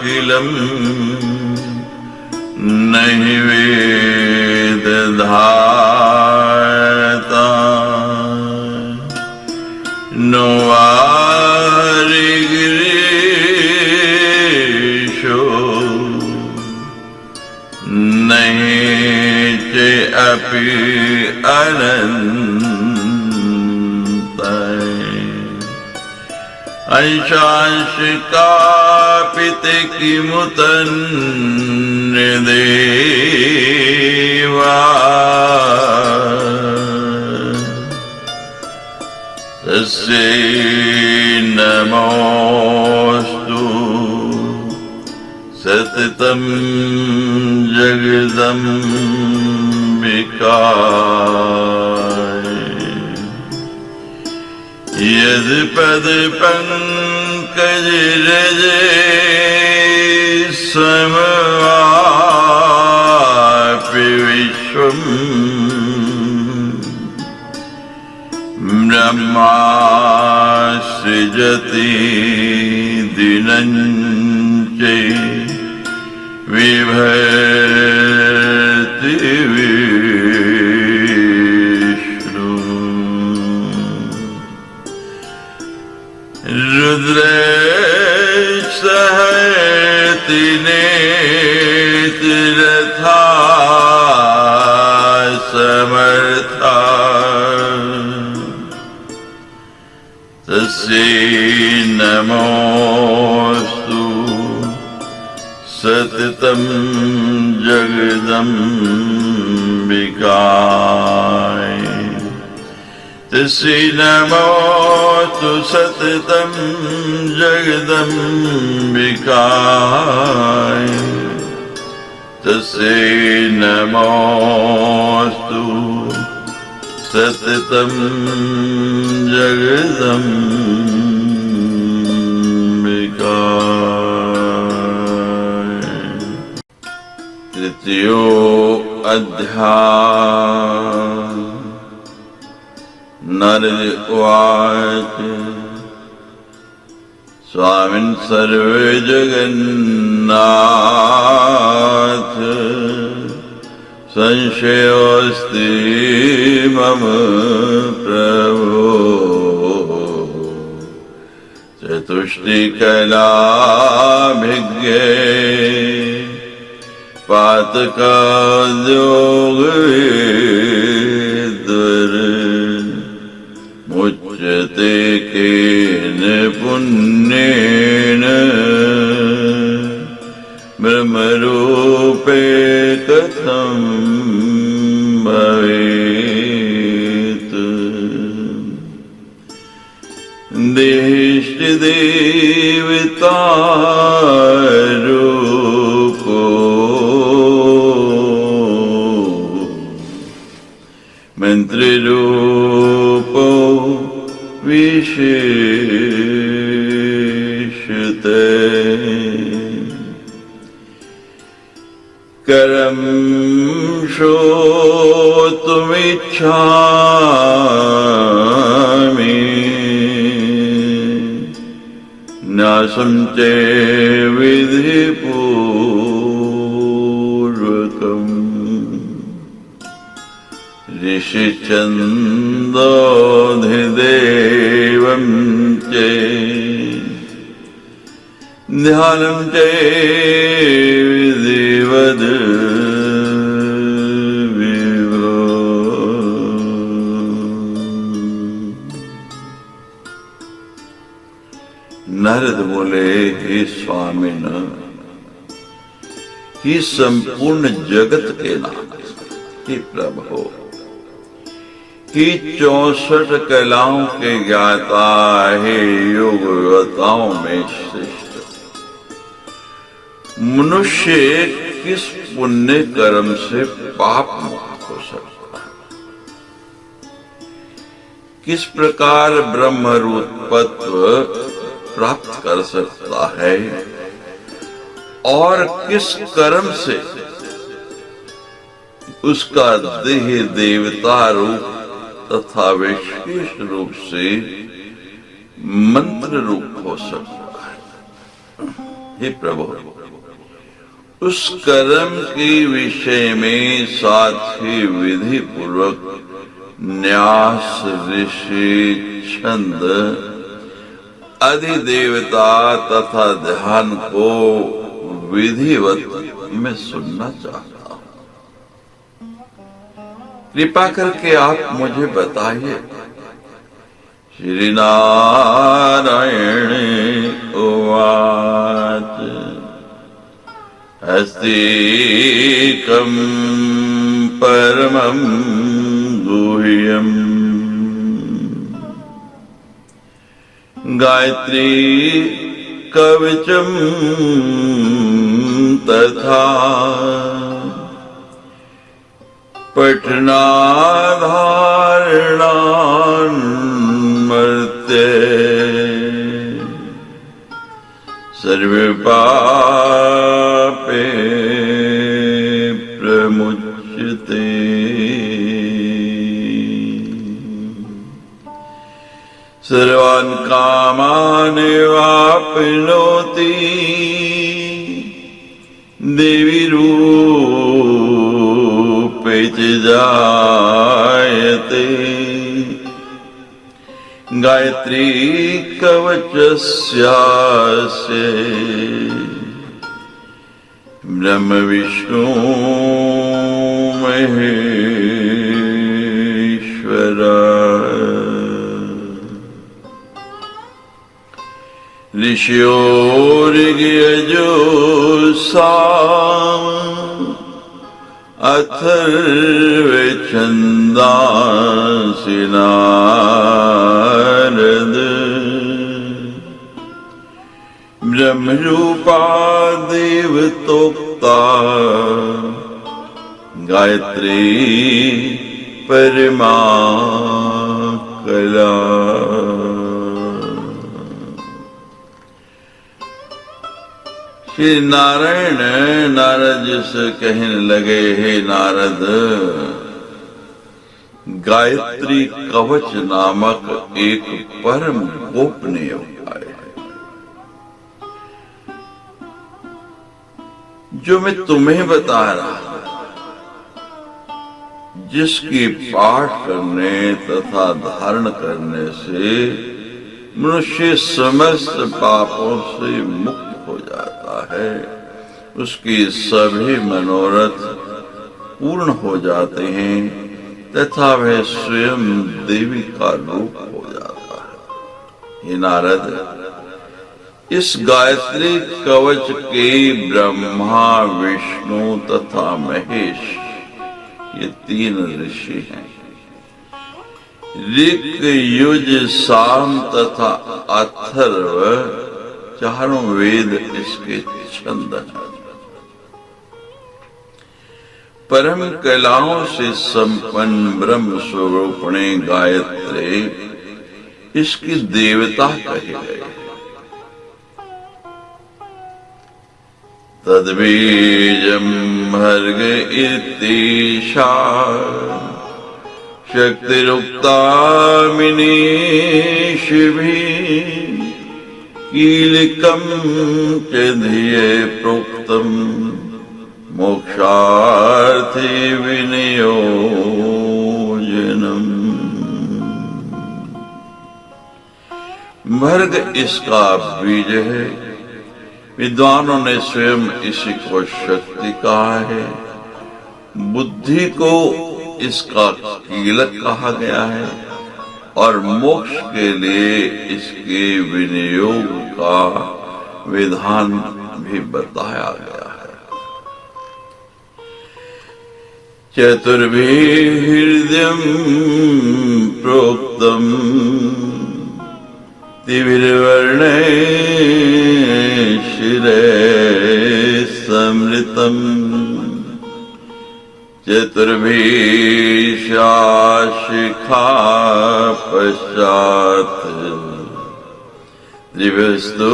अखिलम नहीं वेद धाता नो वारिगिरीशो नहीं चे अपि अनंत अंशांशिकापिते किमुतन्यदेवा तस्यै नमोऽस्तु सततं जगदम्बिकाय यद्पद पंकज रजे समवापि विश्वम् ब्रह्मा सृजति दिनं च विभर्ति विष्णु रुद्रैः सहति नेत्ररथा समर्था तस्यै नमोऽस्तु सततं जगदम्बिकाय तस्यै नमोऽस्तु सततं जगदम्बिकाय तस्यै नमोऽस्तु सततं जगदम्बिकाय। तृतीयो अध्याय। नारद उवाच स्वामिन् सर्वे जगन्नाथ संशयोऽस्ति मम प्रभो चतुष्टिकलाभिज्ञे पातकाद्योगविदुर मुच्यते केन पुण्येन ब्रह्मरूपे कथं भवेत् देहिष्टदेवता रूपो मंत्ररूपो विशेषते करं श्रोतुमिच्छामि नासं च विधिपूर्वकम् ऋषिछन्दोधिदेवं च ध्यानं च विधिवद विभो। नारद बोले, हे स्वामिन, ही संपूर्ण जगत के नाथ, हे प्रभु, ही 64 कलाओं के ज्ञाता है, योगवताओं में श्रेष्ठ। मनुष्य किस पुण्य कर्म से पाप मुक्त हो सकता है? किस प्रकार ब्रह्मरूपत्व प्राप्त कर सकता है और किस कर्म से उसका देह देवता रूप तथा विशेष रूप से मंत्र रूप हो सकता है। हे प्रभु, उस कर्म के विषय में साथ ही विधि पूर्वक न्यास, ऋषि, छंद, अधिदेवता तथा ध्यान को विधिवत मैं सुनना चाहता हूं। कृपा करके आप मुझे बताइए। श्री नारायण उवाच अस्तेकं परमं गुह्यम् गायत्री कवचम तथा पठनाधारणान्मर्त्य सर्वे पापे प्रमुच्यते। सर्वान् कामान् वाप्नोति देवी रूपे च जायते। गायत्री कवचस्यास्य ब्रह्म विष्णु महेश्वरा। ऋषियो ऋग्यजो साम अथर्वछन्दांसि नारद। ब्रह्मरूपा देवतोक्ता गायत्री परमा कला। श्री नारायण नारद जी से कहने लगे, हे नारद, गायत्री कवच नामक एक परम गोपनीय उपाय है जो मैं तुम्हें बता रहा हूं, जिसकी पाठ करने तथा धारण करने से मनुष्य समस्त पापों से मुक्त हो जाता है, उसकी सभी मनोरथ पूर्ण हो जाते हैं तथा वह स्वयं देवी का रूप हो जाता है। हे नारद, इस गायत्री कवच के ब्रह्मा, विष्णु तथा महेश ये तीन ऋषि हैं। ऋक, युज, साम तथा अथर्व चारों वेद इसके छंद हैं। परम कलाओं से संपन्न ब्रह्म स्वरूपिणी गायत्री इसकी देवता कहे गए। तद्बीजं भर्ग इत्येषा शक्तिरुक्ता मुनीषिभिः। कीलकं च धिये प्रोक्तं मोक्षार्थे विनियोजनम्। भर्ग इसका बीज है। विद्वानों ने स्वयं इसी को शक्ति कहा है। बुद्धि को इसका कीलक कहा गया है और मोक्ष के लिए इसके विनियोग का विधान भी बताया गया है। चतुर्भिः हृदयं प्रोक्तं त्रिभिर्वर्णैः शिरः समृतं। चतुर्भिः शिखा पश्चात् त्रिभिस्तु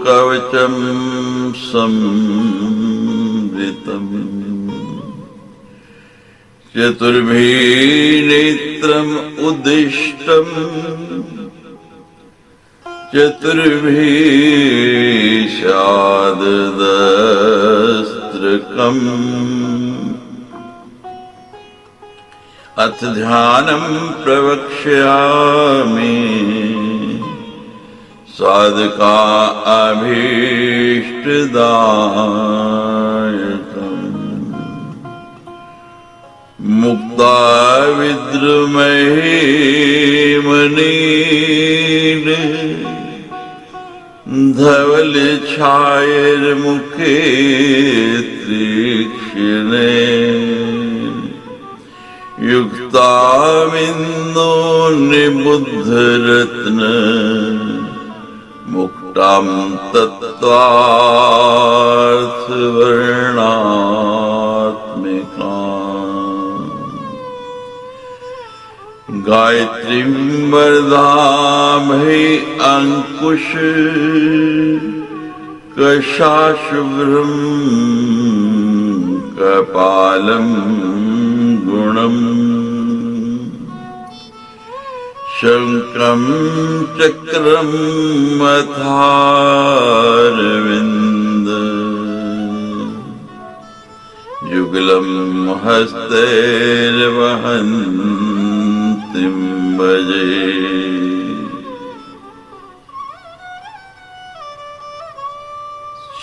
कवचं संवृतम्। चतुर्भिः नेत्रम् उद्दिष्टम्। चतुर्भिः स्यादस्त्रकम् अथ ध्यानं प्रवक्ष्यामि साधका अभीष्टदायकम् मुक्ता विद्रुमहे मनीर धवल छायैर्मुखे तीक्ष्णे युक्तामिन्दो निबुद्धरत्न मुक्तां तत्त्वार्थवर्णात्मिकाम् गायत्रीं वरदामहे अंकुश कशाशुभ्रं कपालं गुणम् शङ्खं चक्रं मथारविन्द युगलं हस्तैर्वहन्तीं भजे।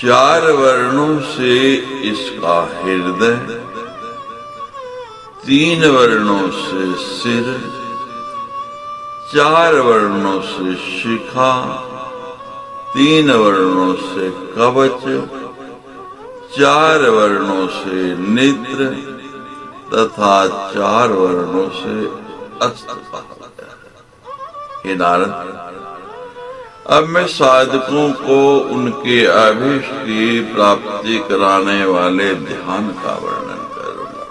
चार वर्णों से इसका हृदय, तीन वर्णों से सिर, चार वर्णों से शिखा, तीन वर्णों से कवच, चार वर्णों से नेत्र तथा चार वर्णों से अस्त्र। हे नारद, अब मैं साधकों को उनके अभीष्ट की प्राप्ति कराने वाले ध्यान का वर्णन करूंगा।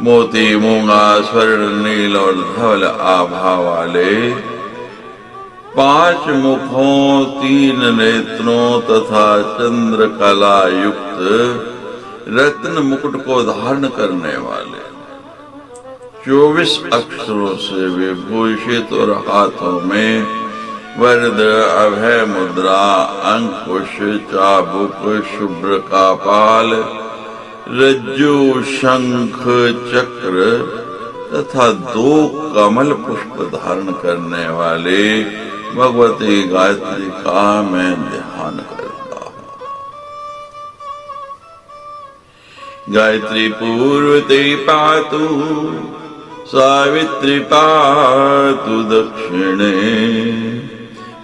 मोती, मूंगा, स्वर्ण, नील और धवल आभा वाले, 5 मुखों, 3 नेत्रों तथा चंद्रकला युक्त रत्न मुकुट को धारण करने वाले, 24 अक्षरों से विभूषित और हाथों में वरद, अभय मुद्रा, अंकुश, चाबुक, शुभ्र कापाल, रज्जु, शंख, चक्र तथा 2 कमल पुष्प धारण करने वाले भगवती गायत्री का मैं ध्यान करता हूँ। गायत्री पूर्वते पातु, सावित्री पातु दक्षिणे,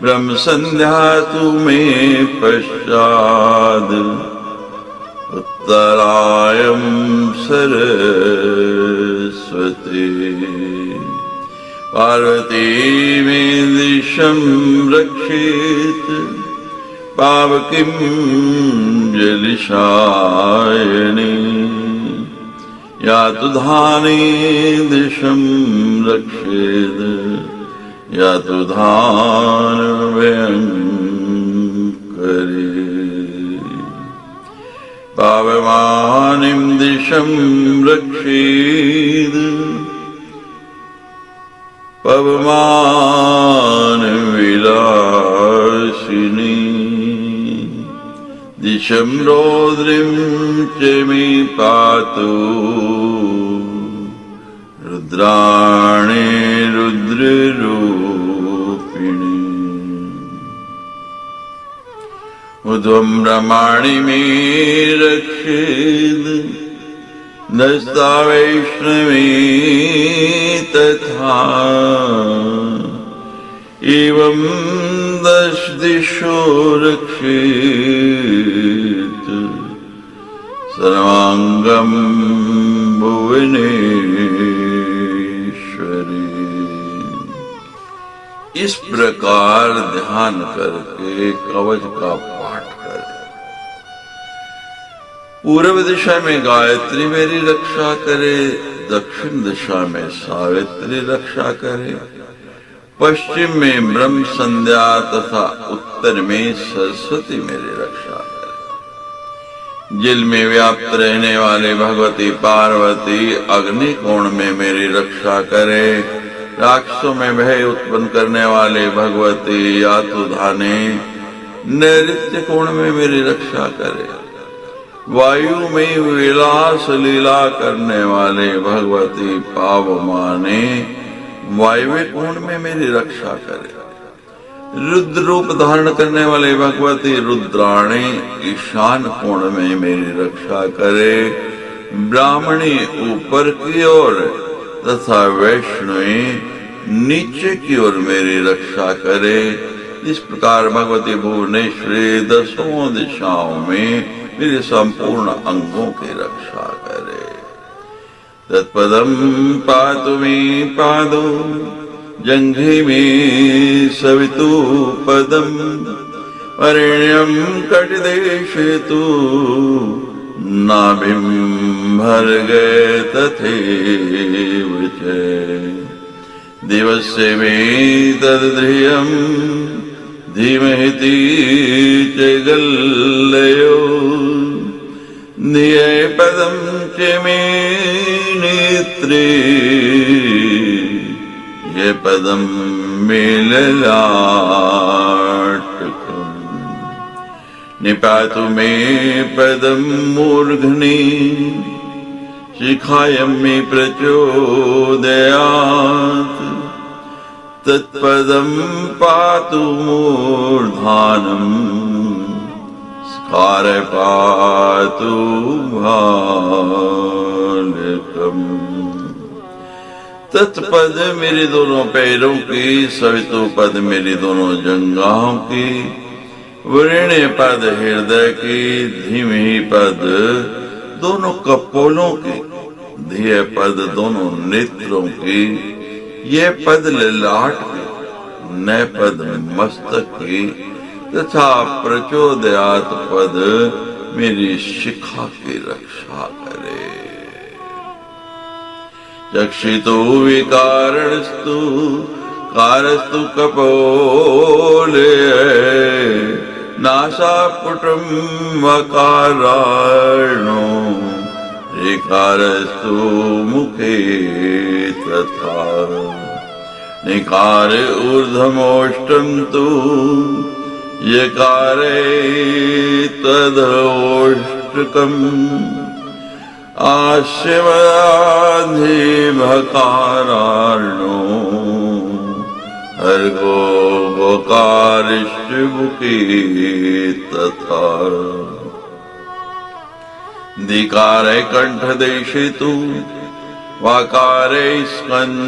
ब्रह्म संध्या तु मे पश्चाद, उत्तरायं सरस्वती। पार्वती मे दिशं रक्षेत्, पावकीं जलिशायिनी, या तु धाने दिशं रक्षेत्, या तु धानभयङ्करी। पावमानीं दिशं रक्षेत्, पवमानविलासिनी, दिशं रौद्रीं च मे पातु, रुद्राणी रुद्ररूपिणी। ऊर्ध्वं ब्रह्माणि मे रक्षेत्, नस्ता वैष्णवी तथा, एवं 10 दिशो रक्षेत्, सर्वांगं भुवनेश्वरी। इस प्रकार ध्यान करके कवच का पाठ करें। पूर्व दिशा में गायत्री मेरी रक्षा करे, दक्षिण दिशा में सावित्री रक्षा करे, पश्चिम में ब्रह्म संध्या तथा उत्तर में सरस्वती मेरी रक्षा करे। जल में व्याप्त रहने वाले भगवती पार्वती अग्नि कोण में मेरी रक्षा करे। राक्षसों में भय उत्पन्न करने वाले भगवती यातुधाने नैऋत्य कोण में मेरी रक्षा करे। वायु में विलास लीला करने वाले भगवती पावमाने वायव्य कोण में मेरी रक्षा करे। रुद्र रूप धारण करने वाले भगवती रुद्राणी ईशान कोण में मेरी रक्षा करे। ब्राह्मणी ऊपर की ओर तथा वैष्णवी नीचे की ओर मेरी रक्षा करे। इस प्रकार भगवती भुवनेश्वरी दसों दिशाओं में मेरे संपूर्ण अंगों की रक्षा करे। तत्पदम पातु मे पादो जंघे में सवितु पदम वरेण्यम कटिदेशे तु नाभिम भर्गे तथैव च दिवस्य मे तद्ध्रियं धीमहि च गल्लयो धिये पदं च मे नेत्रे ये पदं मे ललाटकम् निपातु मे पदं मूर्ध्नि शिखायं मे प्रचोदयात् तत्पदं पातु मूर्धानं स्कार पातु भालकम्। तत्पद मेरे दोनों पैरों की, सवितु पद मेरी दोनों जंघाओं की, वरेण्य पद हृदय की, धीमी पद दोनों कपोलों की, धिय पद दोनों नेत्रों की, ये पद ललाट की, नय पद मस्तक की तथा प्रचोदयात पद मेरी शिखा की रक्षा करे। चक्षितो विकारणस्तु कारस्तु कपोले नासापुटं वकाराणो ऋकारस्तु मुखे तथा निकार ऊर्ध्वमोष्टं तु यकारे तदोष्टकम् आश्यवदाधि भकारार्णो अर्घो वकारिष्टमुखे तथा दिकारे कंठदेशे तु वाकारे स्कंददेशकम्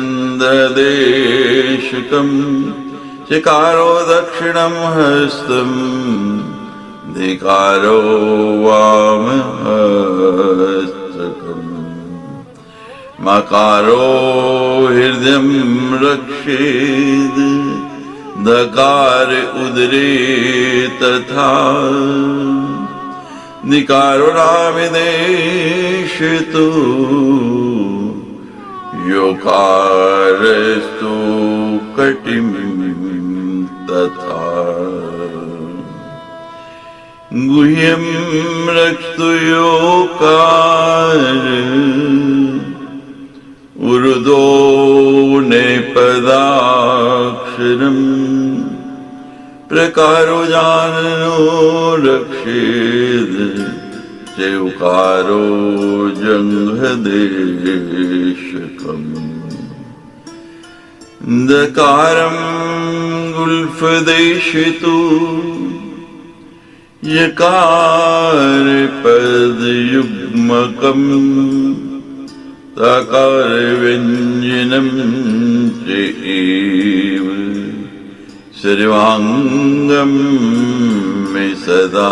चिकारो दक्षिणं हस्तम् दिकारो वामहस्तकम् मकारो हृदयं रक्षेद् दकार उदरे तथा निकारो नाभिदेशतु योकारस्तु कटिं तथा गुह्यं रक्षतु योकार उर्दो नेपदाक्षरम् प्रकारो जाननो रक्षेद् चौकारो जंघदेशकम् दकारं गुल्फदेशतु यकार पदयुग्मकम् तकार व्यञ्जनं चैव सर्वांगं मे सदावतु।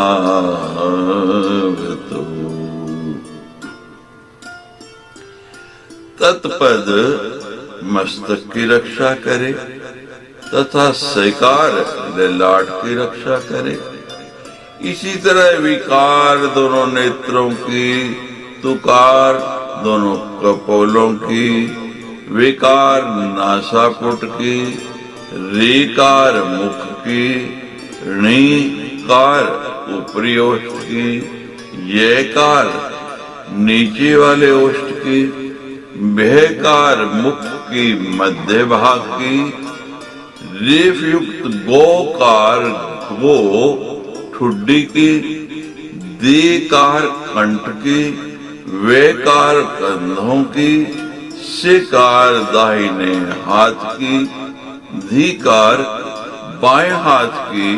तत्पद मस्तक की रक्षा करे तथा सैकार ललाट की रक्षा करे। इसी तरह विकार दोनों नेत्रों की, तुकार दोनों कपोलों की, विकार नासापुट की, रीकार मुख की, णीकार ऊपरी ओष्ठ की, येकार नीचे वाले ओष्ठ की, भेकार मुख की मध्य भाग की, रेफ युक्त गोकार गो ठुड्डी की, दीकार कंठ की, वेकार कंधों की, सिकार दाहिने हाथ की, धीकार बाएं हाथ की,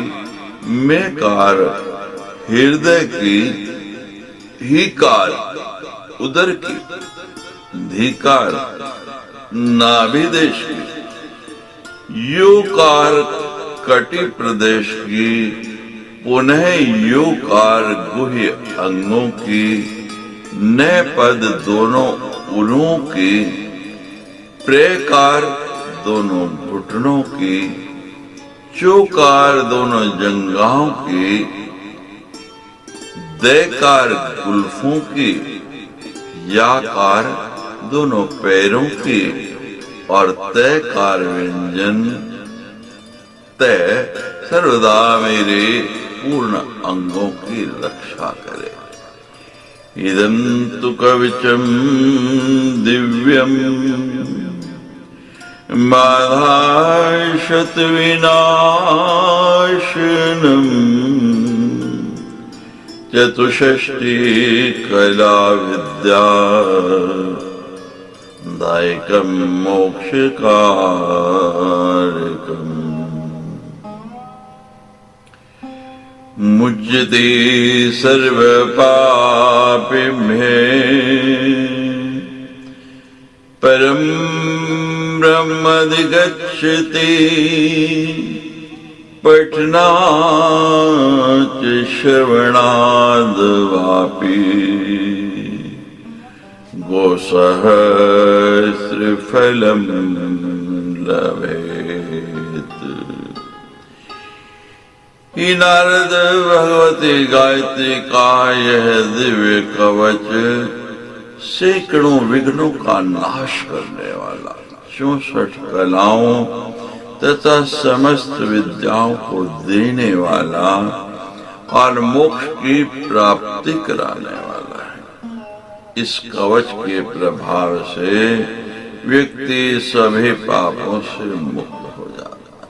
मेकार हृदय की, हीकार उदर की, धीकार नाभिदेश की, यूकार कटी प्रदेश की, पुनः यूकार गुह्य अंगों की, नय पद दोनों उरों की, प्रेकार दोनों घुटनों की, चोकार दोनों जंघाओं की, दैकार गुल्फों की, याकार दोनों पैरों की, और तयकार व्यंजन तय सर्वदा मेरे पूर्ण अंगों की रक्षा करे। इदं तु कवचम दिव्यम माधाशत विनाशनम चतुष्षष्टि कला विद्या दायकम मोक्षकारकम मुच्यते सर्व पापेभ्यः परम ब्रह्मधिगच्छति पठनाच श्रवणाद् वापि गोसहस्रफलं लभेत्। ही नारद भगवती गायत्री का यह दिव्य कवच सैकड़ों विघ्नों का नाश करने वाला, 64 कलाओं तथा समस्त विद्याओं को देने वाला और मोक्ष की प्राप्ति कराने वाला है। इस कवच के प्रभाव से व्यक्ति सभी पापों से मुक्त हो जाता है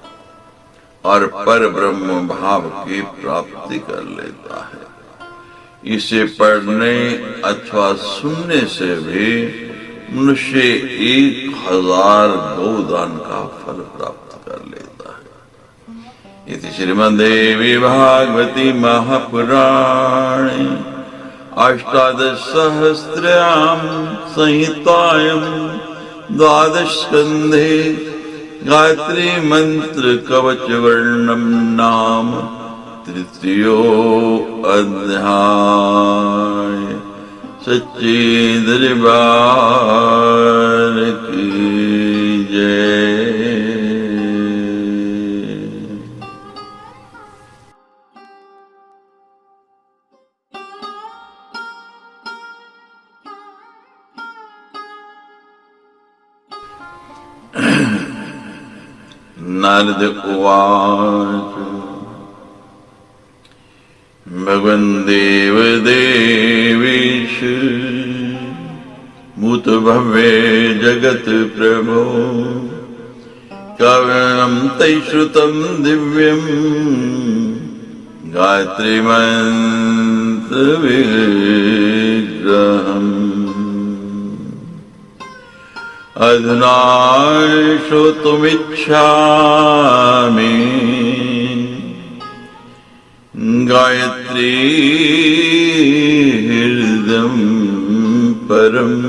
और पर ब्रह्म भाव की प्राप्ति कर लेता है। इसे पढ़ने अथवा सुनने से भी मनुष्य 1000 गोदान का फल प्राप्त कर लेता है। इति श्रीमद्देवी भागवती महापुराणे अष्टादशसहस्रायां संहितायां 12 स्कन्धे गायत्री मंत्र कवच वर्णम नाम तृतीयो अध्याय। सच्चे दरबार की जय। नारद उवाच भगवन् देवदेवेश मूत भव्ये जगत प्रभो काव्यं तैः श्रुतं दिव्यं गायत्री मंत्र विग्रहम् अधुना श्रोतुमिच्छामि गायत्री हृदयं परम्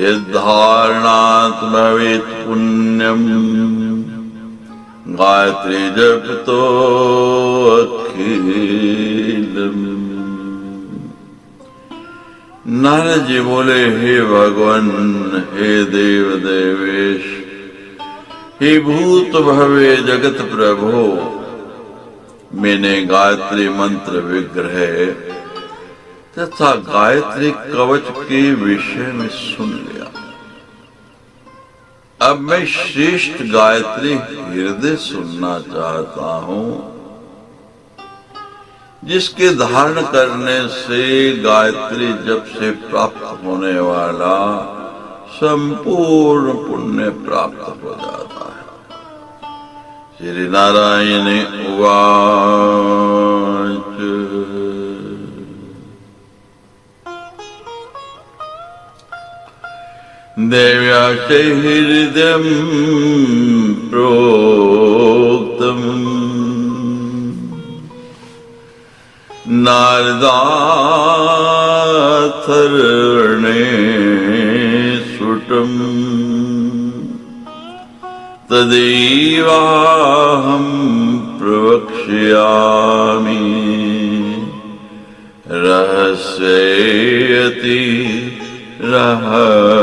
यद्धारणात् भवेत् पुण्यम् गायत्री जपतो अखिलम्। नारद जी बोले, हे भगवान, हे देव देवेश, हे भूत भव्य जगत प्रभो, मैंने गायत्री मंत्र विग्रह तथा गायत्री कवच के विषय में सुन लिया। अब मैं श्रेष्ठ गायत्री हृदय सुनना चाहता हूँ, जिसके धारण करने से गायत्री जप से प्राप्त होने वाला संपूर्ण पुण्य प्राप्त हो जाता है। श्रीनारायण उवाच। देव्या हृदयं प्रोक्तम् नारदाथर्वणे सुटम् तदैवाहं प्रवक्ष्यामि रहस्येति रहस्यकम्।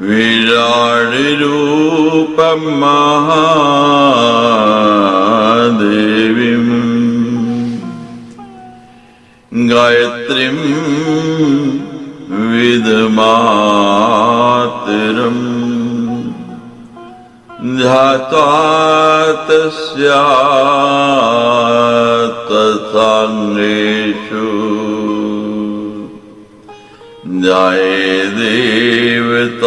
विराडिरूपं महादेवीं गायत्रीं विदमातरम् ध्यात्वा तस्याः तथाङ्गेषु ध्याये देवताश्च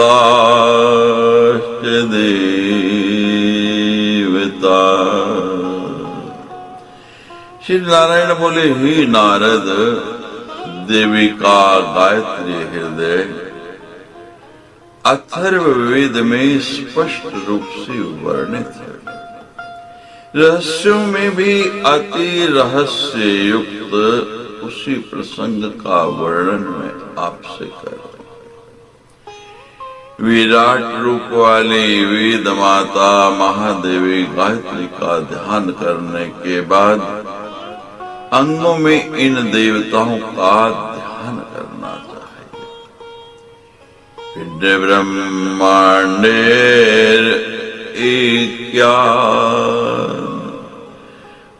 देवता। श्री नारायण बोले, ही नारद, देवी का गायत्री हृदय अथर्ववेद में स्पष्ट रूप से वर्णित है। रहस्यों में भी अति रहस्य युक्त उसी प्रसंग का वर्णन मैं आपसे कर रहा हूं। विराट रूप वाली वेद माता महादेवी गायत्री का ध्यान करने के बाद अंगों में इन देवताओं का ध्यान करना चाहिए। पिंड ब्रह्मांडेर एक्या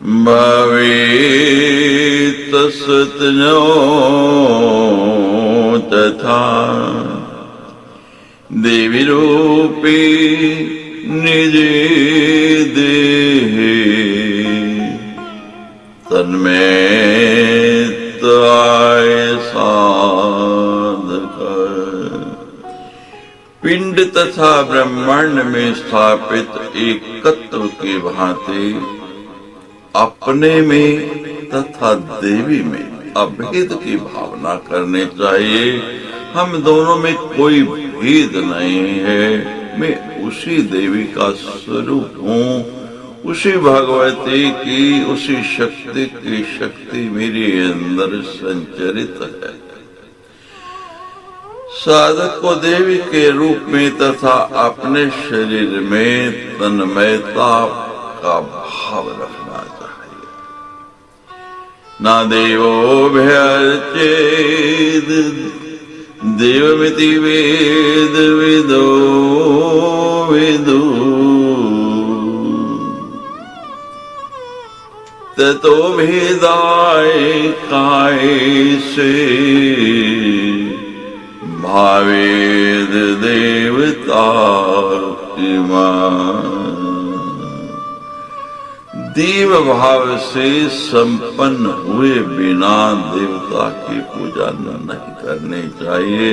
भवेत् सतनो तथा देवी रूपी निजे देहे तन्में ताय साधक। पिंड तथा ब्रह्मांड में स्थापित एकत्व की भांति अपने में तथा देवी में अभेद की भावना करनी चाहिए। हम दोनों में कोई भेद नहीं है। मैं उसी देवी का स्वरूप हूँ, उसी भगवती की, उसी शक्ति की शक्ति मेरे अंदर संचरित है। साधक को देवी के रूप में तथा अपने शरीर में तन्मयता का भाव रखना चाहिए। ना देवो भयचेद देवमिति वेद विदो विदु ततो भेदाय काय से भावेद देवता देव भाव से संपन्न हुए बिना देवता की पूजा नहीं करनी चाहिए।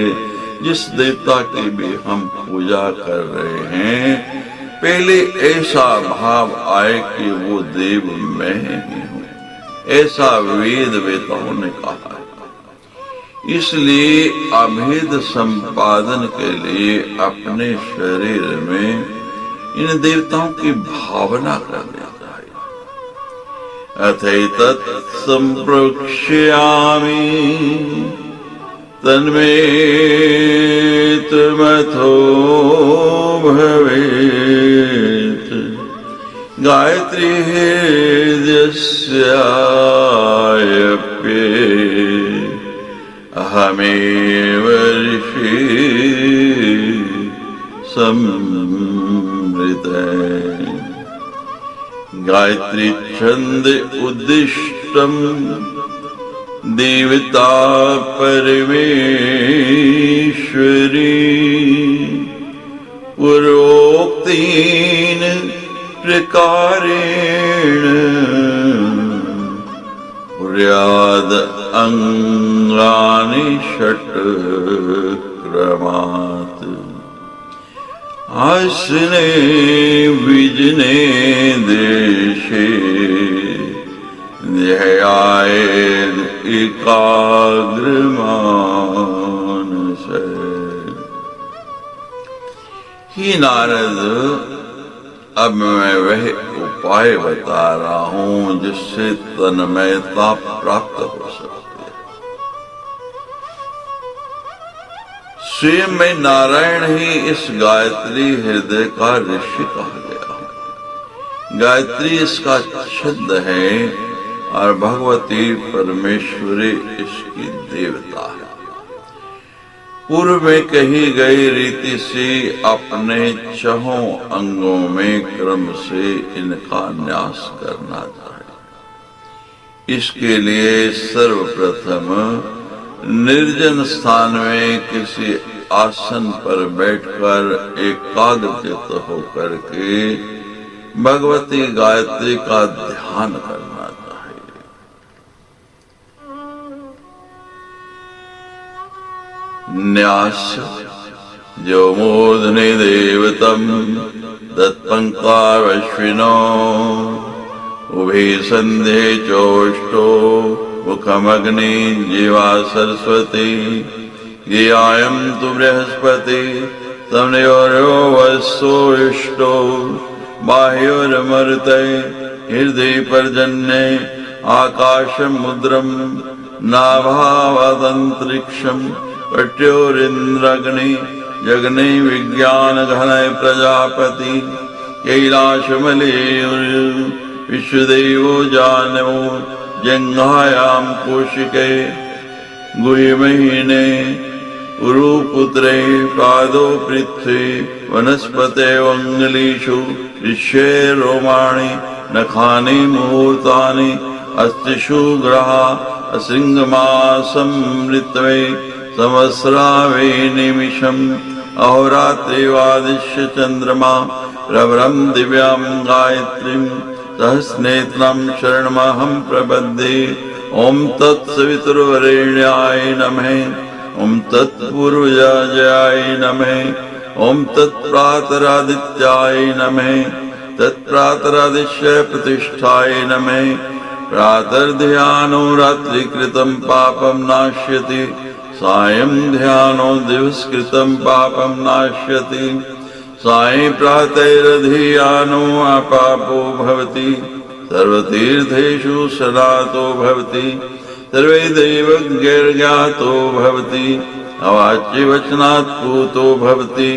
जिस देवता की भी हम पूजा कर रहे हैं, पहले ऐसा भाव आए कि वो देव मैं ही हूँ। ऐसा वेद वेताओं ने कहा है। इसलिए अभेद संपादन के लिए अपने शरीर में इन देवताओं की भावना करनी चाहिए। अथैतत् संप्रोक्ष्यामि तन्मेतमथो भवेत् गायत्री हृदयस्याप्ये अहमेव ऋषि संमृतः। गायत्री छंद उद्दिष्टम देवता परमेश्वरी पुरोक्तेन प्रकारेण पुर्याद अंगानि षट् क्रमात्। हसने विजने देशे ध्याये एकाग्र मानस। ही नारद, अब मैं वह उपाय बता रहा हूं जिससे तन्मयता प्राप्त हो सकती है। स्वयं में नारायण ही इस गायत्री हृदय का ऋषि कहा गया। गायत्री इसका छंद है और भगवती परमेश्वरी इसकी देवता है। पूर्व में कही गई रीति से अपने छहों अंगों में क्रम से इनका न्यास करना चाहिए। इसके लिए सर्वप्रथम निर्जन स्थान में किसी आसन पर बैठकर एकाग्रचित्त होकर के भगवती गायत्री का ध्यान करना चाहिए। न्यास जो मूर्धनि देवतम दत्पंक्तावश्विनो उभे संधे चोष्टो मुखमग्नि जीवा सरस्वती गियायम तु बृहस्पति तमनयोर्यो वස්සो इष्टो बाह्योरमृते हृदय पर्जन्ये आकाशम मुद्रम नाभावदंतरिक्षम पट्योरिंद्रग्नि जगने विज्ञान घनय प्रजापति कैलाशमले विश्वदेवो जानवो जंघायाम कोशिके गुह्यमहीने उरुपुत्रे पादो पृथ्वी वनस्पते अंगुलीषु ऋष्ये रोमाणि नखानि मुहूर्तानि अस्तिषु ग्रहा असृंगमासं ऋत्वे संवत्सरावे निमिषम् अहोरात्रिवादिश्य चंद्रमा प्रवरं दिव्यां गायत्रीं सहस्नेत्रं शरणमहं प्रपद्ये। ओम तत्सवितुर्वरेण्याय नमः। ओम तत्पूर्वजाय नमः। ओम तत्प्रातरादित्याय नमः। तत्प्रातरादिश्य प्रतिष्ठाय नमः। प्रातर्ध्यानो रात्रिकृतं पापं नाश्यति सायं ध्यानो दिवसकृतं पापं नाश्यति। सायं प्रातैरधियानो अपापो भवति सर्वतीर्थेषु सनातो भवति सर्वे दैवज्ञर्ज्ञातो भवति अवाच्य वचनात् पूतो भवति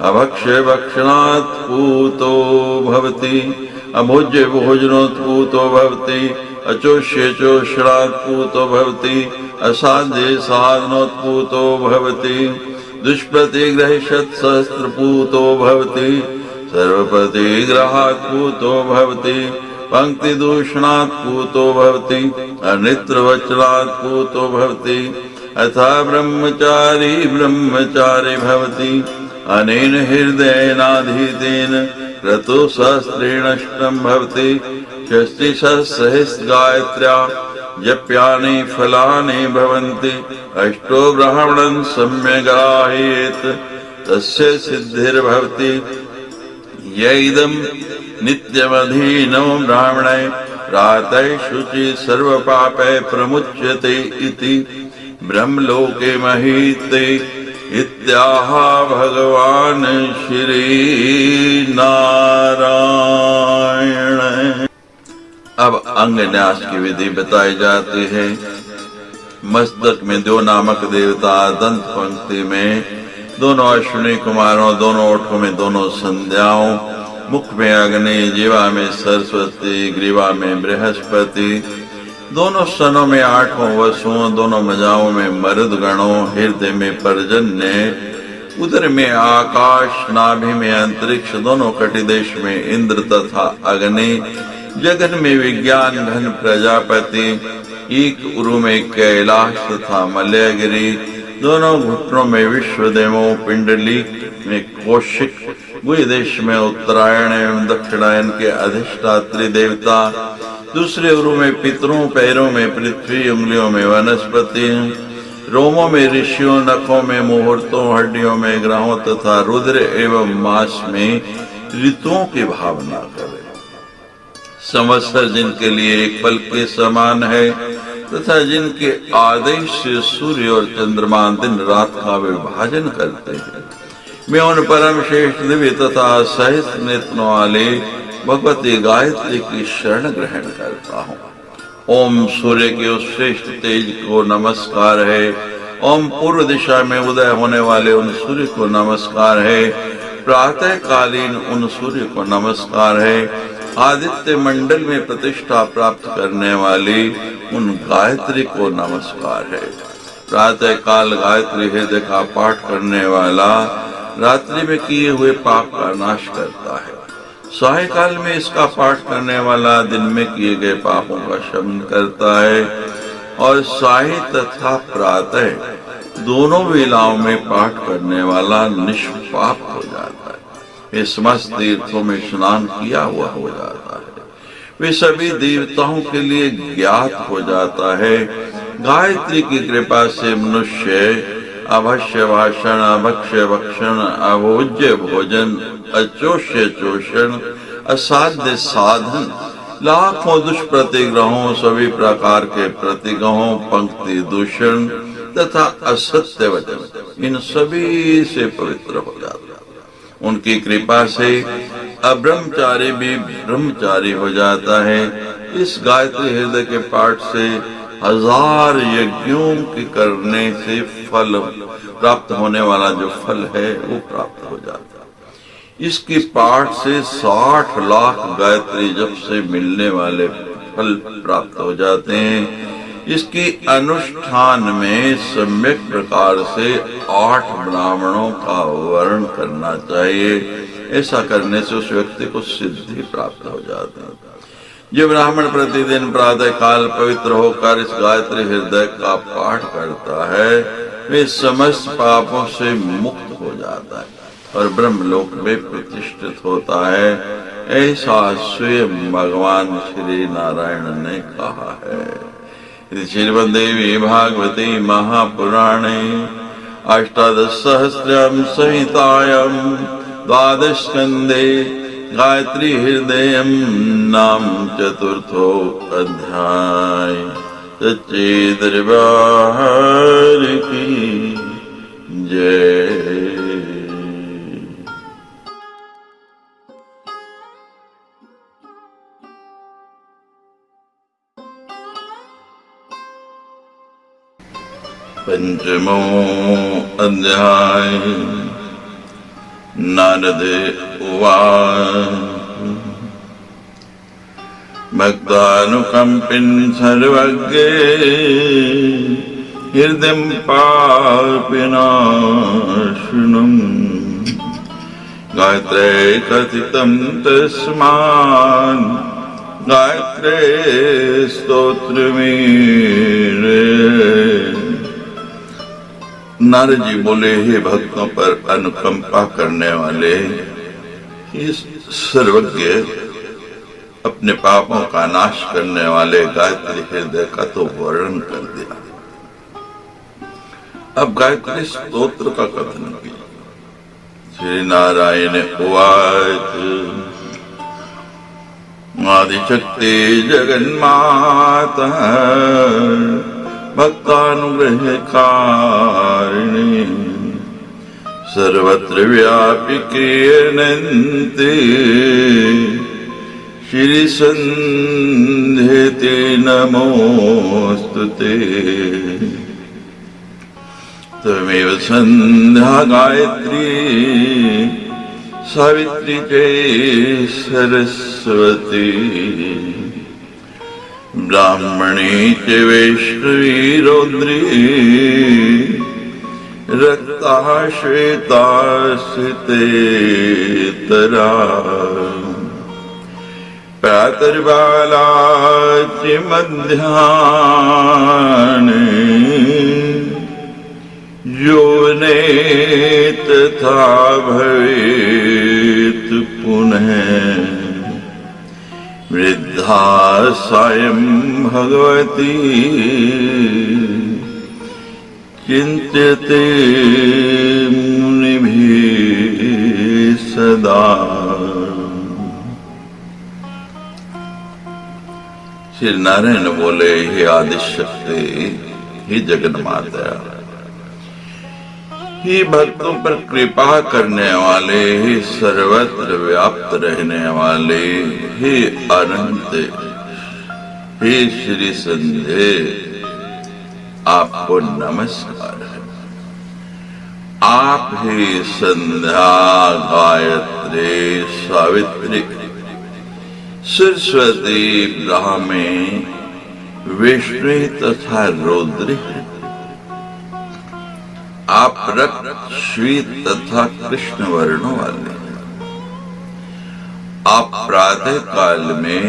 अभक्ष्य भक्षणात् पूतो भवति अभोज्य भोजनोत् पूतो भवति अचोष्य चोषणात् पूतो भवति असाध्य साधनोत् पूतो भवति दुष्प्रतिग्रहिषत् सहस्रपूतो भवति सर्वप्रतिग्रहात् पूतो भवति पंक्तिदूषणात् पूतो भवति अनित्रवचनात् पूतो भवति अथा ब्रह्मचारी ब्रह्मचारी भवति अनेन हृदयेनाधीतेन क्रतु सहस्रेणष्टं भवति षष्टिसहस्र गायत्र्या जप्यानि फलानि भवन्ति अष्टो ब्राह्मणं सम्यगाह्येत तस्य सिद्धिर्भवति यैदं नित्यमधीनो ब्राह्मणे प्रातः शुचि सर्वपापै प्रमुच्यते इति ब्रह्मलोके महीते इत्याह भगवान श्री नारायण। अब अंग न्यास की विधि बताई जाती है। मस्तक में दो नामक देवता, दंत पंक्ति में दोनों अश्विनी कुमारों, दोनों ओठों में दोनों संध्याओं, मुख में अग्नि, जीवा में सरस्वती, ग्रीवा में बृहस्पति, दोनों स्तनों में आठों वसुओं, दोनों मजाओं में मरुद गणों, हृदय में पर्जन्य, उदर में आकाश, नाभि में अंतरिक्ष, दोनों कटिदेश में इंद्र तथा अग्नि, जगन में विज्ञान घन प्रजापति, एक उरु में कैलाश तथा मलयगिरी, दोनों घुटनों में विश्वदेवों, पिंडली में कौशिक, गुह्य देश में उत्तरायण एवं दक्षिणायन के अधिष्ठात्री देवता, दूसरे उरु में पितरों, पैरों में पृथ्वी, उंगलियों में वनस्पति, रोमों में ऋषियों, नखों में मुहूर्तों, हड्डियों में ग्रहों तथा रुद्र एवं मास में ऋतुओं की भावना करे। संवत्सर जिनके लिए एक पल के समान है तथा जिनके आदेश से सूर्य और चंद्रमा दिन रात का विभाजन करते हैं, मैं उन परम श्रेष्ठ दिव्य तथा सहित नेत्रों वाले भगवती गायत्री की शरण ग्रहण करता हूँ। ओम सूर्य के उस श्रेष्ठ तेज को नमस्कार है। ओम पूर्व दिशा में उदय होने वाले उन सूर्य को नमस्कार है। प्रातः कालीन उन सूर्य को नमस्कार है। आदित्य मंडल में प्रतिष्ठा प्राप्त करने वाली उन गायत्री को नमस्कार है। प्रातः काल गायत्री हृदय का पाठ करने वाला रात्रि में किए हुए पाप का नाश करता है। सायकाल में इसका पाठ करने वाला दिन में किए गए पापों का शमन करता है और साय तथा प्रातः दोनों वेलाओं में पाठ करने वाला निष्पाप हो जाता है। वे समस्त तीर्थों में स्नान किया हुआ हो जाता है। वे सभी देवताओं के लिए ज्ञात हो जाता है। गायत्री की कृपा से मनुष्य अभक्ष्य भाषण, अभक्ष्य भक्षण, अभोज्य भोजन, अचोष्य चोषण, असाध्य साधन, लाखों दुष्प्रतिग्रहों, सभी प्रकार के प्रतिग्रहों, पंक्ति दूषण तथा असत्य वचन, इन सभी से पवित्र हो जाता है। उनकी कृपा से अब्रह्मचारी भी ब्रह्मचारी हो जाता है। इस गायत्री हृदय के पाठ से 1000 यज्ञों के करने से फल प्राप्त होने वाला जो फल है वो प्राप्त हो जाता है। इसकी पाठ से 60 लाख गायत्री जप से मिलने वाले फल प्राप्त हो जाते हैं। इसकी अनुष्ठान में सम्यक प्रकार से 8 ब्राह्मणों का वर्ण करना चाहिए। ऐसा करने से उस व्यक्ति को सिद्धि प्राप्त हो जाती है। जो ब्राह्मण प्रतिदिन प्रातः काल पवित्र होकर इस गायत्री हृदय का पाठ करता है, वे समस्त पापों से मुक्त हो जाता है और ब्रह्मलोक में प्रतिष्ठित होता है। ऐसा स्वयं भगवान श्री नारायण ने कहा है। श्रीमद्देवी भागवती महापुराणे अष्टादशसहस्रम संहितायां द्वादश स्कंदे गायत्री हृदय नाम चतुर्थो अध्याय। सच्चे दरबार की जय। पंचमो अध्याय। नारद उवाच भक्तानुकंपिन सर्वज्ञे हृदयं पापिनाशनं गायत्रे कथितं तस्मात् गायत्रे स्तोत्रमेरे। नारद जी बोले, हे भक्तों पर अनुकंपा करने वाले, इस सर्वज्ञ अपने पापों का नाश करने वाले गायत्री हृदय का तो वर्णन कर दिया। अब गायत्री स्तोत्र का कथन किया। श्री नारायण उवाच आदिशक्ति जगन्माता भक्तानुग्रह कारिणी सर्वत्र व्यापी क्रियन्ते श्री संध्यते नमोस्तुते। त्वमेव संध्या गायत्री सावित्री च सरस्वती ब्राह्मणी च वैष्णवी रौद्री रक्ता श्वेता सितेतरा प्रातर्बाला च मध्याह्ने यौवने तथा भवेत् पुनः वृद्धा सायं भगवती चिंत्यते मुनिभिः सदा। श्री नारायण बोले, हे आदिशक्ति, हे जगन्माता, हे भक्तों पर कृपा करने वाले, हे सर्वत्र व्याप्त रहने वाले, हे अनंत, हे श्री संध्य, आपको नमस्कार है। आप ही संध्या, गायत्री, सावित्री, सरस्वती, ब्राह्मी, विष्णु तथा रुद्र हैं। आप रक्त, श्वेत तथा कृष्ण वर्णों वाले हैं। आप प्रातः काल में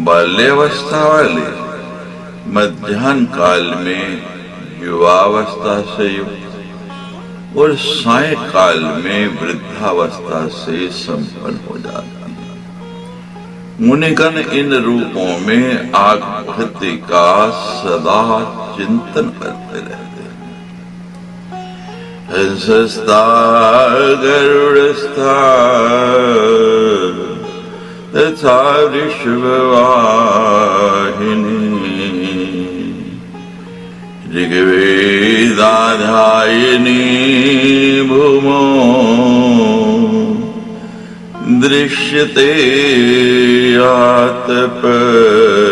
बाल्यावस्था वाले, मध्याह्न काल में युवावस्था से युक्त और साय काल में वृद्धावस्था से संपन्न हो जाते हैं। मुनिगण इन रूपों में आकृति का सदा चिंतन करते रहते हैं। हंसस्ता गरुड़स्था तथा वृषभवाहिनी, ऋग्वेदाध्यायिनी भूमो दृश्यते तपस्विभिः।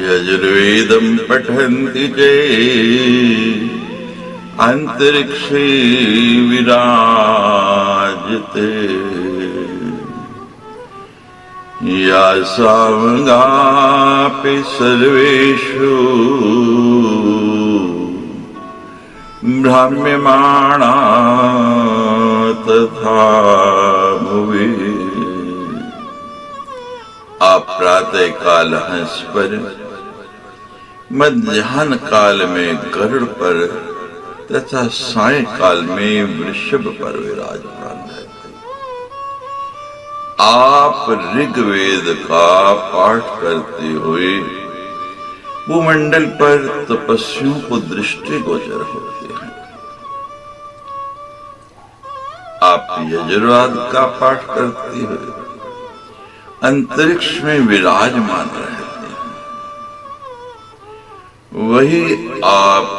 यजुर्वेदं पठन्ति चेत् अंतरिक्षे विराजते, यासांगापि सर्वेषु भ्राम्यमाणा तथा भुवि। आप प्रातः काल हंस पर, मध्याह्न काल में गरुड़ पर तथा साय काल में वृषभ पर विराजमान रहते। आप ऋग्वेद का पाठ करते हुए भूमंडल पर तपस्वियों को दृष्टिगोचर होते हैं। आप यजुर्वेद का पाठ करते हुए अंतरिक्ष में विराजमान रहते हैं। वही आप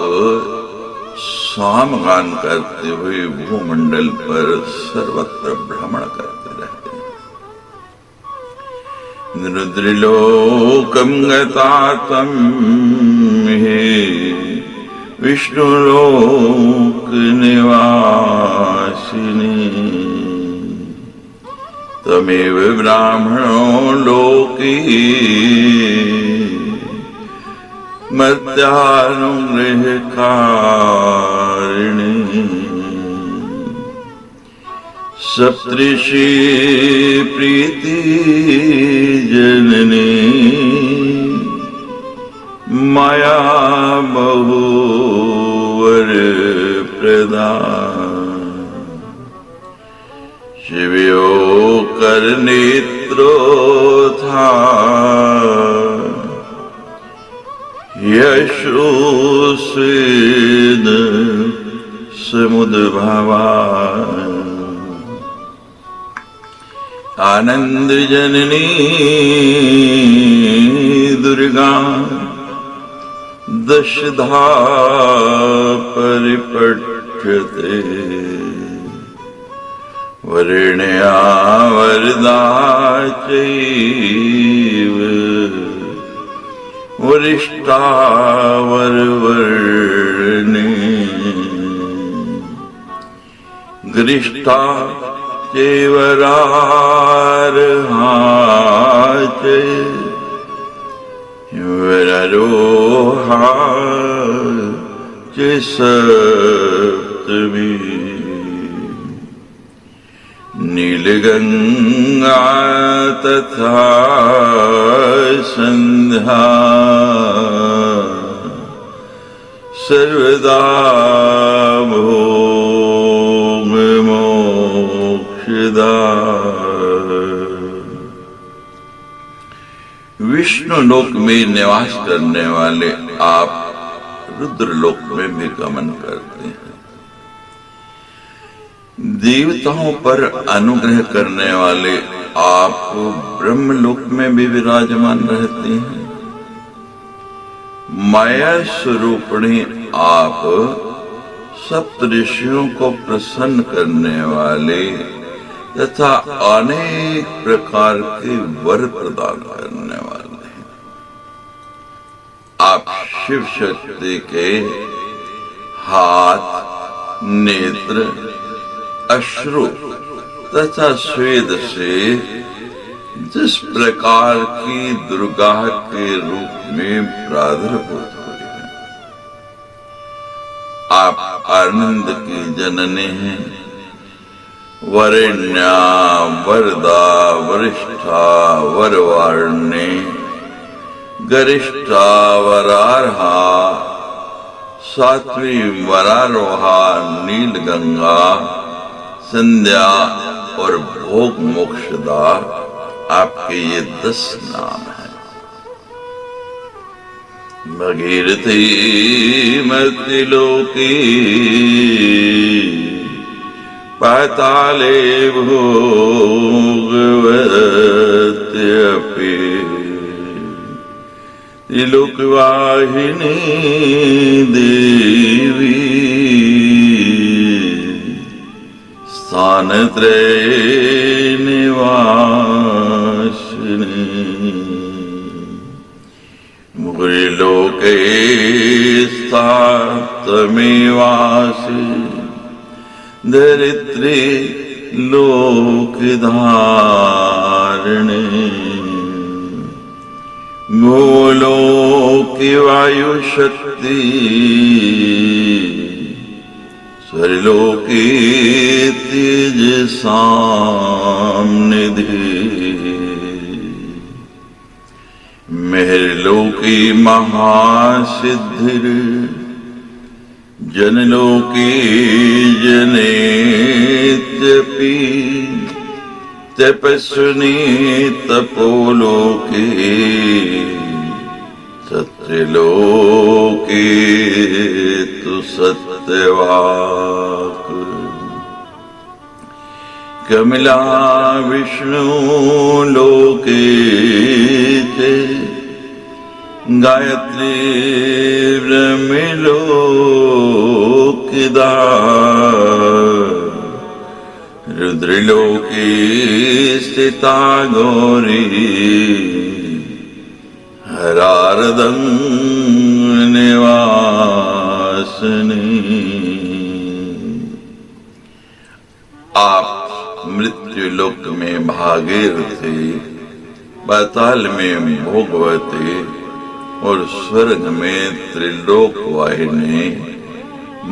सामगान करते हुए भूमंडल पर सर्वत्र भ्रमण करते रहते हैं। रुद्रलोकं गता त्वं हे विष्णुलोक निवासिनी, तमेव ब्राह्मणो लोके मर्त्यानुग्रहकारिणी, सप्तऋषि प्रीति जननी, माया बहुवर प्रदान, शिवयो कर नेत्रो था, यशोस्वेन समुद्भवान्, आनंद जननी दुर्गा, दशधा परिपठ्यते, वरेण्या वरदा चैव, वरिष्ठा वरवर्णे, गरिष्ठा चैवरार्हा च, वरारोहा च सप्तमी, नीलगंगा तथा संध्या, सर्वदा भोग मोक्षदा, विष्णु लोक में निवास करने वाले आप रुद्र लोक में भी गमन करते हैं। देवताओं पर अनुग्रह करने वाले आप ब्रह्मलोक में भी विराजमान रहते हैं। माया स्वरूपिणी आप सप्तऋषियों को प्रसन्न करने वाले तथा अनेक प्रकार के वर प्रदान करने वाले हैं। आप शिव शक्ति के हाथ, नेत्र, अश्रु तथा स्वेद से जिस प्रकार की दुर्गा के रूप में प्रादुर्भूत हुए हैं। आप आनंद की जननी हैं। वरेण्या, वरदा, वरिष्ठा, वरवार्णे, गरिष्ठा, वरार्हा, सात्वी, वरारोहा, नीलगंगा, संध्या और भोग मोक्षदा आपके ये 10 नाम हैं। भगीरथी मर्त्यलोकी पाताले भोगवत्यपि त्रिलोकवाहिनी देवी स्थानत्रये निवासिनी मुहुर्लोके स्थातमेवासि धरित्री लोकधारिणी गोलोके वायुशक्ति स्वर्लोके तेजसां निधि मेहरलोके महासिद्धिर् जनलोके जनेत्यपि तपस्विनी तपोलोके सत्यलोके तु सत्यवाक् कमला विष्णु लोके च गायत्री ब्रह्मलोकिदा रुद्रलोके स्थिता गौरी हरारदं निवासिनी। आप मृत्युलोक में भागीरथी, पाताल में भोगवती और स्वर्ग में त्रिलोकवाहिनी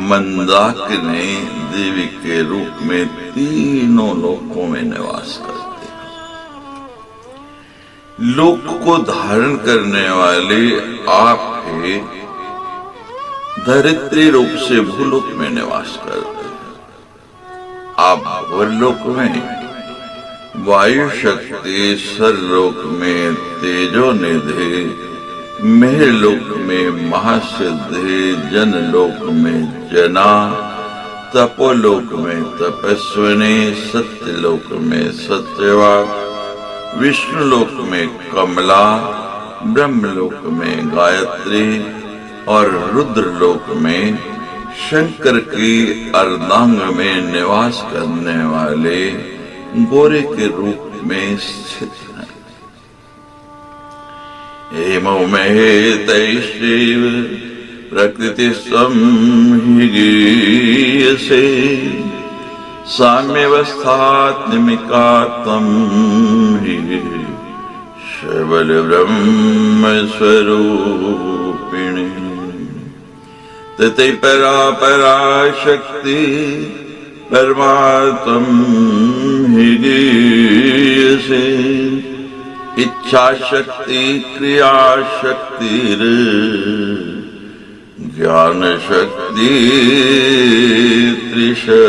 मंदाकिनी देवी के रूप में तीनों लोकों में निवास करते हैं। लोक को धारण करने वाले आप ही धरित्री रूप से भूलोक में निवास करते हैं। आप भूलोक में वायु शक्ति, सरलोक में तेजो निधि, मेहलोक में महासिद्धि, जनलोक में जना, तपोलोक में तपस्विनी, सत्यलोक में सत्यवाक, विष्णुलोक में कमला, ब्रह्मलोक में गायत्री और रुद्रलोक में शंकर की अर्धांग में निवास करने वाले गोरे के रूप में स्थित है। हेमो महेतैश्चैव प्रकृतिस्त्वं हि गीयसे साम्यवस्थात्मिका त्वं हि सबलब्रह्मस्वरूपिणी तते पराशक्ति परमात्म हि गीयसे इच्छा शक्ति, क्रिया शक्ति, ज्ञान शक्ति, त्रिशक्तिदा।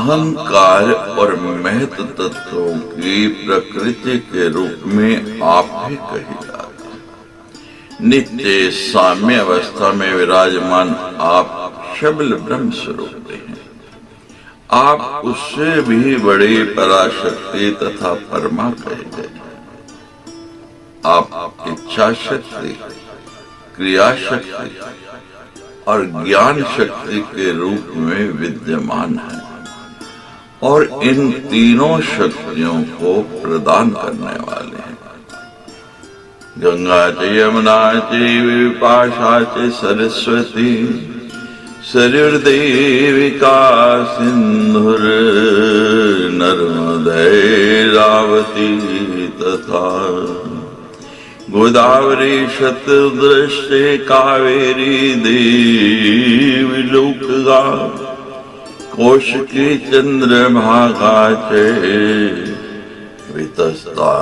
अहंकार और महत तत्वों की प्रकृति के रूप में आप ही कही जाते हैं। नित्य साम्य अवस्था में विराजमान आप शबल ब्रह्म स्वरूप हैं। आप उससे भी बड़े पराशक्ति तथा परमा कहे गए। आप इच्छा शक्ति, क्रिया शक्ति और ज्ञान शक्ति के रूप में विद्यमान है और इन तीनों शक्तियों को प्रदान करने वाले हैं। गंगा च यमुना च विपाशा च सरस्वती सरयुर्देविका सिंधुर नर्मदे रावती तथा गोदावरी शतद्रष्टे कावेरी देवी लोकगा कौशिकी चंद्रभागा च वितस्ता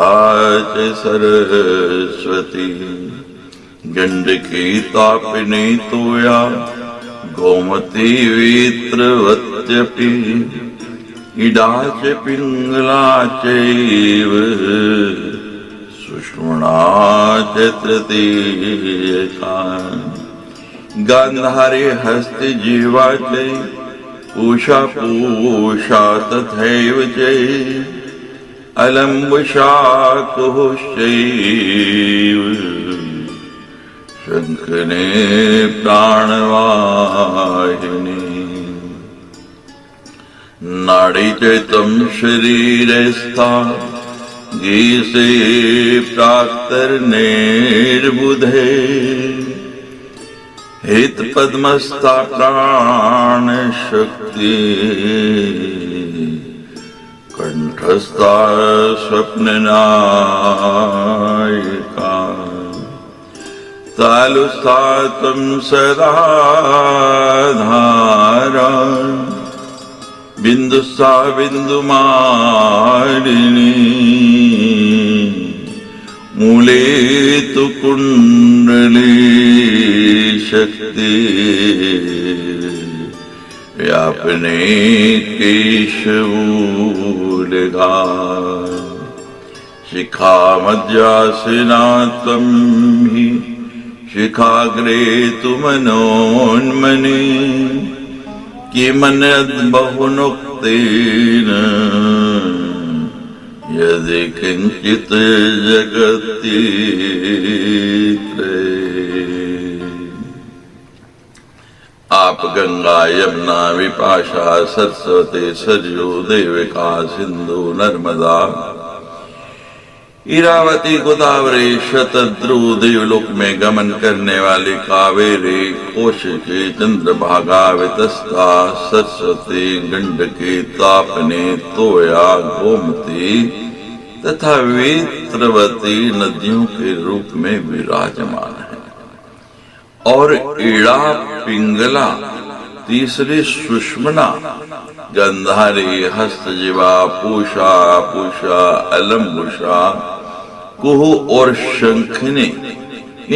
च सरस्वती गंडकी तापिनी तोया गोमती वीत्रवत्यपि इडा च पिंगला चैव सुषुम्ना च तृतीयका गांधारी हस्ति जीवा च पूषा पूषा तथैव च अलम्बुषा कुश्चैव शंखने प्राणवाहिनी नाड़ी च त्वं शरीरस्था गीसे प्राक्तर्निर्बुधे हित पद्मस्था प्राण शक्ति कंठस्था स्वप्न नायिका तालुस्था त्वं सदा धारा बिंदुस्था बिंदुमालिनी मूले तु कुंडली शक्ति व्यापने केशवूलगा शिखा मध्यासिना त्वं हि शिखाग्रे तु मनोन्मनि किमन्यद् बहुनुक्तेन यदि किंचित जगति आप गंगा यमुना विपाशा सरस्वती सरयू देविका सिंधु नर्मदा इरावती गोदावरी शतद्रु देवलोक में गमन करने वाली कावेरी कौशिकी चंद्रभागा वितस्ता सरस्वती गंडकी तापनी तोया गोमती तथा वेत्रवती नदियों के रूप में विराजमान है और इड़ा पिंगला तीसरी सुषुम्ना गंधारी हस्तजिवा पूषा पूषा अलम्बुषा कुहु और शंखिनी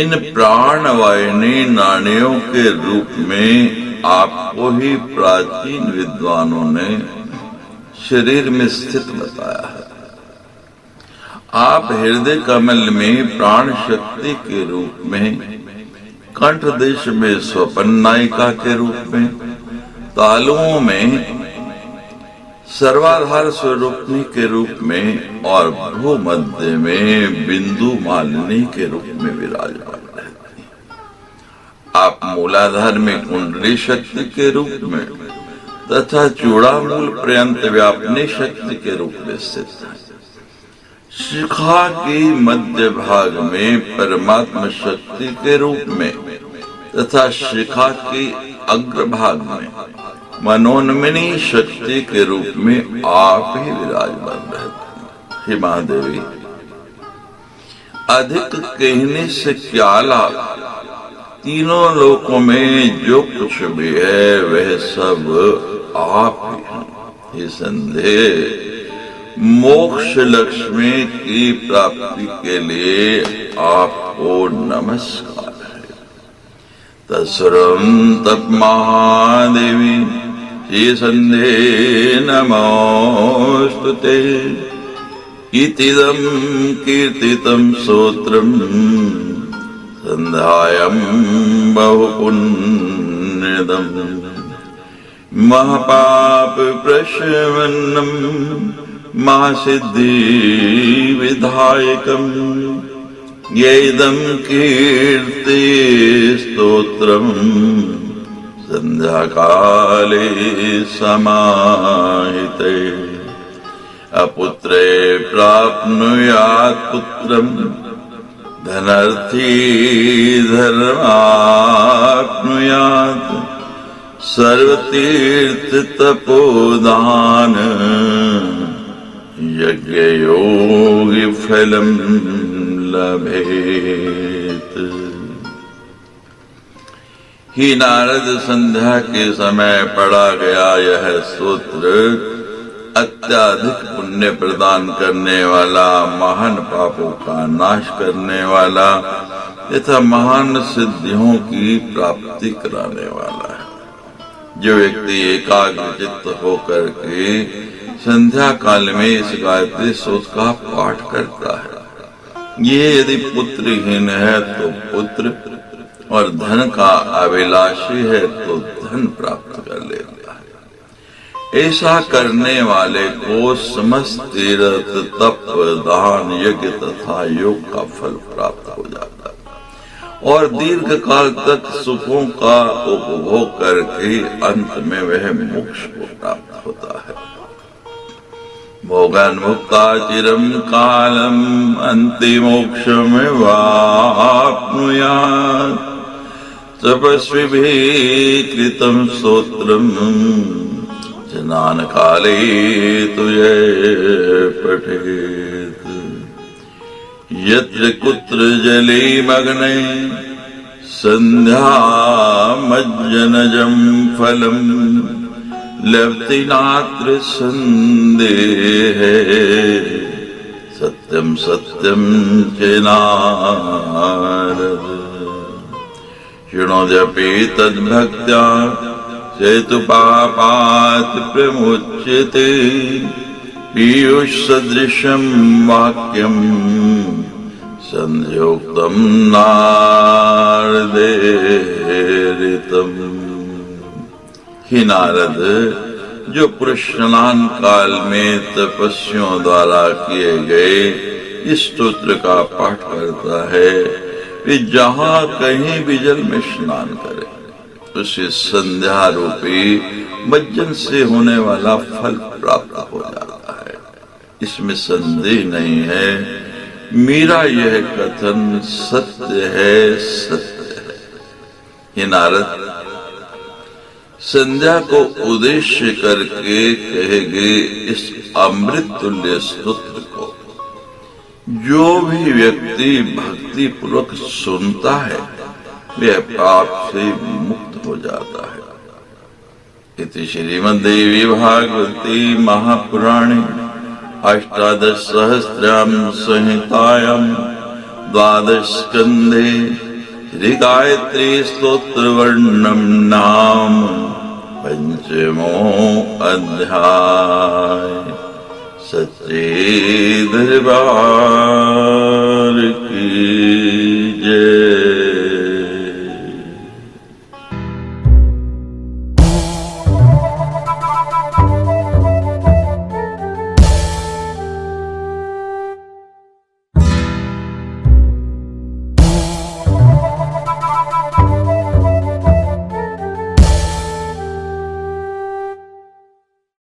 इन प्राणवाहिनी नाड़ियों के रूप में आपको ही प्राचीन विद्वानों ने शरीर में स्थित बताया है। आप हृदय कमल में प्राण शक्ति के रूप में, कंठ देश में स्वपन नायिका के रूप में, तालुओं में सर्वाधार स्वरूपनी के रूप में और भूमध्य में बिंदु मालिनी के रूप में विराजमान रहती हैं। आप मूलाधार में कुंडली शक्ति के रूप में तथा चूड़ामूल पर्यंत व्यापनी शक्ति के रूप में स्थित है। शिखा के मध्य भाग में परमात्मा शक्ति के रूप में तथा शिखा के अग्रभाग में मनोन्मनी शक्ति के रूप में आप ही विराजमान रहते हैं। हे महादेवी, अधिक कहने से क्या लाभ, तीनों लोकों में जो कुछ भी है वह सब आप ही हैं। हे संदेह, मोक्ष लक्ष्मी की प्राप्ति के लिए आपको नमस्कार है। तत्सर्वं तत् महादेवी श्री संध्ये नमोस्तुते। इतिदं कीर्तितं स्तोत्रम् संध्यायां बहुपुण्यदम् महापाप प्रशमनम् महासिद्धि विधायकम् येदं कीर्ति स्तोत्रम् संध्याकाले समाहिते। अपुत्रे प्राप्नुयात् पुत्रम् धनार्थी धर्माप्नुयात् सर्वतीर्थ तपोदान यज्ञ योगी फलम लभेत। ही नारद, संध्या के समय पढ़ा गया यह स्तोत्र अत्याधिक पुण्य प्रदान करने वाला, महान पापों का नाश करने वाला तथा महान सिद्धियों की प्राप्ति कराने वाला है। जो व्यक्ति एकाग्र चित्त होकर के संध्या काल में इस गायत्री स्तोत्र का पाठ करता है, ये यदि पुत्रहीन है तो पुत्र और धन का अभिलाषी है तो धन प्राप्त कर लेता है। ऐसा करने वाले को समस्त तीर्थ तप दान यज्ञ तथा योग का फल प्राप्त हो जाता है और दीर्घ काल तक सुखों का उपभोग करके अंत में वह मोक्ष को प्राप्त होता है। भोगन मुक्ता चिरम कालम अंतिमोक्षमेवाप्नुयात् तपस्विभिः कृतं स्तोत्रम् स्नान काले तु पठेत्। यत्र कुत्र जले मग्ने संध्यामज्जनजं फलम् लभते नात्र संदेहे सत्यम सत्यम च नारद। शृणोद्यपि तद्भक्त्या चेतु पापात् प्रमुच्यते। पीयूष सदृशं वाक्यं संध्योक्तं नारदेरितम्। ही नारद, जो पुरुष स्नान काल में तपस्वियों द्वारा किए गए इस स्तोत्र का पाठ करता है, वे जहाँ कहीं भी जल में स्नान करे उसे संध्या रूपी मज्जन से होने वाला फल प्राप्त हो जाता है, इसमें संदेह नहीं है। मेरा यह कथन सत्य है, सत्य है। हे नारद, संध्या को उद्देश्य करके कहे गए इस अमृत तुल्य स्तोत्र को जो भी व्यक्ति भक्ति पूर्वक सुनता है वह पाप से मुक्त हो जाता है। इति श्रीमद्देवी भागवती महापुराणे अष्टादश सहस्राम संहितायां द्वादश स्कंधे श्री गायत्री स्तोत्र वर्णम नाम पंचमो अध्याय। सच्चे दरबार